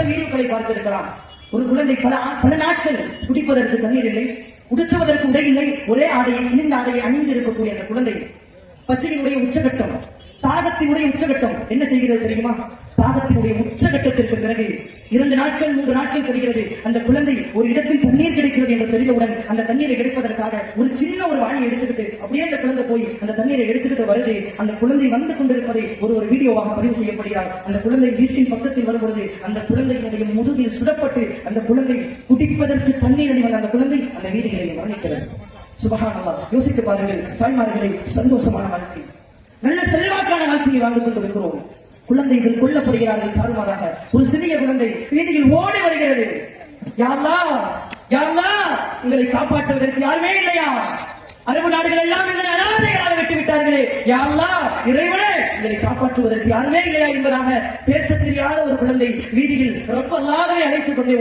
பல வீடியோக்களை பார்த்திருக்கலாம். ஒரு குழந்தை பல நாட்கள் குடிப்பதற்கு தண்ணீர் இல்லை, உடுத்துவதற்கு உடை இல்லை, ஒரே ஆடையை கிழிந்த ஆடையை அணிந்து இருக்கக்கூடிய அந்த குழந்தை பசியினுடைய உச்சகட்டம், தாகத்தினுடைய உச்சகட்டம் என்ன செய்கிறது தெரியுமா? தாகத்தினுடைய உச்சகட்டத்திற்கு பிறகு 2 நாட்கள் 3 நாட்கள் கழிகிறது. அந்த குழந்தை ஒரு இடத்தில் தண்ணீர் கிடைக்கிறது என்று தெரிந்தவுடன் அந்த தண்ணீரை எடுப்பதற்காக ஒரு சின்ன ஒரு வாளியை எடுத்துக்கிட்டு அப்படியே அந்த குழந்தை போய் அந்த தண்ணீரை எடுத்துக்கிட்டு வருது. அந்த குழந்தை வந்து கொண்டிருப்பதை ஒரு வீடியோவாக பதிவு செய்யப்படுகிறார். அந்த குழந்தை வீட்டின் பக்கத்தில் வரும்பொழுது அந்த குழந்தையினுடைய முதுகில் சுடப்பட்டு அந்த குழந்தை குடிப்பதற்கு தண்ணீர் அணிவந்த அந்த குழந்தை அந்த வீதிகளில் மரணிக்கிறது. சுபஹானல்லாஹ். யோசித்து பாருங்கள் தாய்மார்களை, சந்தோஷமான வாழ்க்கை, நல்ல செல்வாக்கான வாழ்க்கையை வாழ்ந்து கொண்டிருக்கிறோம். குழந்தைகள் கொல்லப்படுகிறார்கள் தாறுமாறாக. ஒரு சிறிய குழந்தை வீதியில் ஓடி வருகிறது. யா அல்லாஹ், யா அல்லாஹ், உங்களை காப்பாற்றுவதற்கு யாருமே இல்லையா? அரபு நாடுகள் எல்லாம் எங்களை அனாதைகளாக விட்டு விட்டார்களே, யா அல்லாஹ், இறைவனே உங்களை காப்பாற்றுவதற்கு யாருமே இல்லையா என்பதாக பேச தெரியாத ஒரு குழந்தை வீதியில் ரப்பல்லாஹ்வை அழைத்துக் கொண்டே